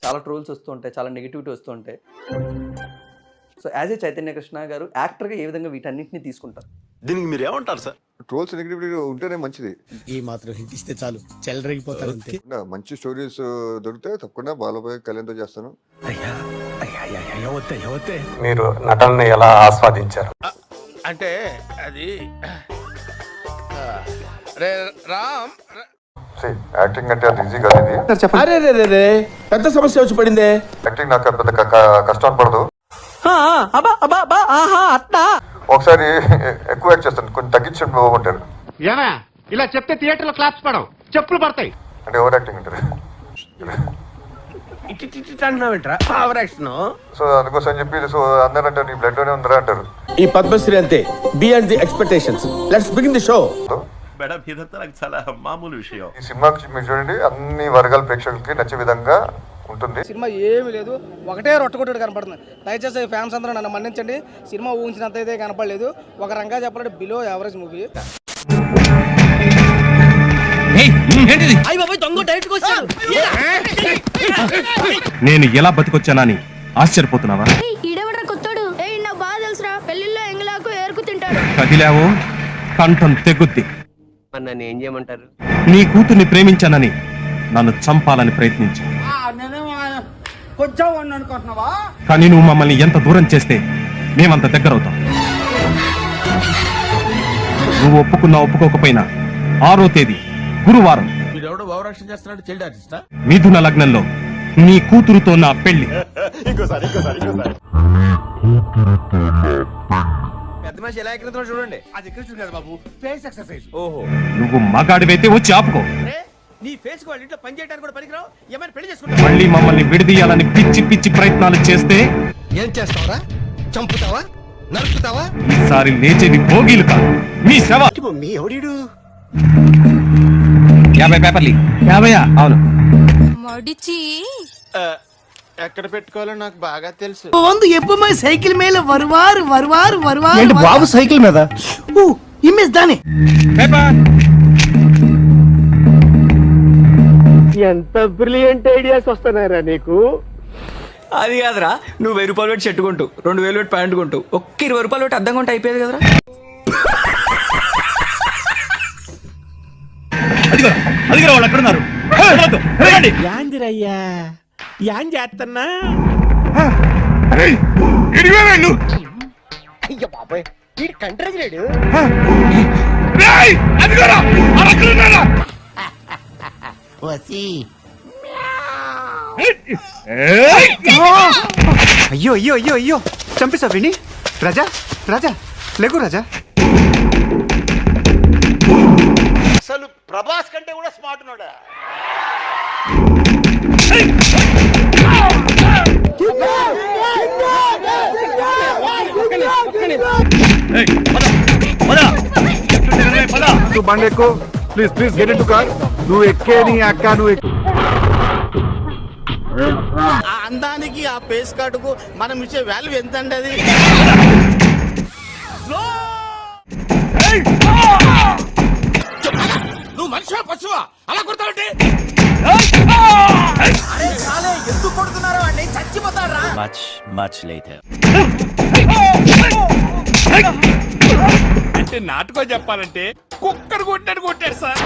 చాలా ట్రోల్స్ వస్తూ ఉంటాయి, చాలా నెగిటివిటీ వస్తూ ఉంటాయి. So as a Chaitanya Krishna గారు యాక్టర్గా ఏ విధంగా వీటన్నిటిని తీసుకుంటారు? దీనికి మీరు ఏమంటారు సార్? ట్రోల్స్ నెగిటివిటీ ఉంటేనే మంచిది. ఈ మాత్రం హింట్ ఇస్తే చాలు చెలరేగిపోతారు అంతే. మంచి స్టోరీస్ దొరికితే తప్పకుండా బాలబాయ్ కళ్యాణ్తో చేస్తాను. మీరు నటనని ఎలా ఆస్వాదించారు? అంటే అది రామ్ యాక్టింగ్ అంటే అది ఈజీ కాదు. ఇది అరే పెద్ద సమస్య వచ్చి పడిందే. యాక్టింగ్ నాకు పెద్ద కష్టం పడదు. ఒకసారి ఎక్కువ యాక్ట్ చేస్తాను, కొంచెం తగ్గించి బాగుంటారు. ఇలా చెప్తే థియేటర్ లో క్లాప్స్ పడవు, చెప్పులు పడతాయి. అంటే ఓవర్ యాక్టింగ్ ఉంటారు. సో అందుకోసం చెప్పి సో అందరూ అంటారు నీ బ్లడ్ లోనే ఉందరా అంటారు. ఈ పద్మశ్రీ అంతే, beyond the expectations. Let's begin the show. Madam ఇదంతా నాకు చాలా మామూలు విషయం. ఈ సినిమాకి మీరు చూడండి, అన్ని వర్గాల ప్రేక్షకులకి నచ్చే విధంగా ఉంటుంది. సినిమా ఏమి లేదు, ఒకటే రొట్టగొట్టుడు కనపడుతుంది. దయచేసి ఫ్యాన్స్ అందరూ నన్ను మన్నించండి. సినిమా ఊహించినంత అయితే కనపడలేదు. ఒక రంగా చెప్పాలంటే బిలో యావరేజ్ మూవీ. నేను ఎలా బతికొచ్చానని ఆశ్చర్యపోతున్నావా? బాగా తెలుసురా, పెళ్లిలో ఎంగలాకు ఏరుకు తింటాడు. కదిలావో కంఠం తెగుద్ది. నన్ను ఏం చేయమంటారు? నీ కూతుర్ని ప్రేమించానని నన్ను చంపాలని ప్రయత్నించు. కానీ నువ్వు మమ్మల్ని ఎంత దూరం చేస్తే మేమంత దగ్గరవుతాం. నువ్వు ఒప్పుకున్నా ఒప్పుకోకపోయినా 6వ తేదీ గురువారం మిథున లగ్నంలో నీ కూతురుతో నా పెళ్లి. చూడండి, అది కృష్ణుడు కదా బాబు, ఫేస్ ఎక్సర్సైజ్. ఓహో, నువ్వు మగాడివైతే వచ్చి ఆపుకో. నీ ఫేస్ వాళ్ళ ఇంట్లో పని చేయడానికి కూడా పనికిరావు. ఏమైనా పెళ్లి చేసుకుంటా. మళ్ళీ మమ్మల్ని విడదీయాలని పిచ్చి పిచ్చి ప్రయత్నాలు చేస్తే ఏం చేస్తావరా? చంపుతావా? నరుకుతావా? ఈసారి లేచేది భోగిలు కాదు, మీ శవ. మమ్మీ ఎవడు? 50 పేపర్లు. 50? అవును. మడిచి ఎక్కడ పెట్టుకోవాలో నాకు బాగా తెలుసు. ఎప్పుడు సైకిల్ మీద వరువారు వరువారు వరువారు. ఏంటి బాబు సైకిల్ మీద? ఇమేజ్ దాని పేపర్. ఎంత బ్రిలియంట్ ఐడియాస్ వస్తున్నారా నీకు? అది కాదురా, నువ్వు 1000 రూపాయలు పెట్టి షర్ట్ కొంటూ, 2000 పెట్టి ప్యాంట్ కొంటూ, ఒక్క 20 రూపాయలు పెట్టి అద్దం కొంటే అయిపోయేది కదరా. అదిగో వాళ్ళు అక్కడున్నారు. యాందిరయ్యా, యాన్ చేస్తున్నా. అయ్యో బాబాయ్, వీడు కంట్రోల్ లేడు. అయ్యో అయ్యో అయ్యో అయ్యో, చంపేసా విని. రాజా రాజా లేకు రాజా. అసలు ప్రభాస్ కంటే కూడా స్మార్ట్ ఉన్నాడా? బండి ఎక్కువ please please get in to car. నువ్వు ఎక్కే నీ అక్క నువ్వు ఎక్కు. ఆ అందానికి, ఆ పేస్ కార్డుకు మనం ఇచ్చే వాల్యూ ఎంత అండి? అది నువ్వు మనిషివా పశువా అలా కొడతావంటే? ఎందుకు కొడుతున్నారో అండి, చచ్చిపోతారా? Much later. అంటే నాటుకో చెప్పాలంటే కుక్కర్ కొట్టాడు సార్.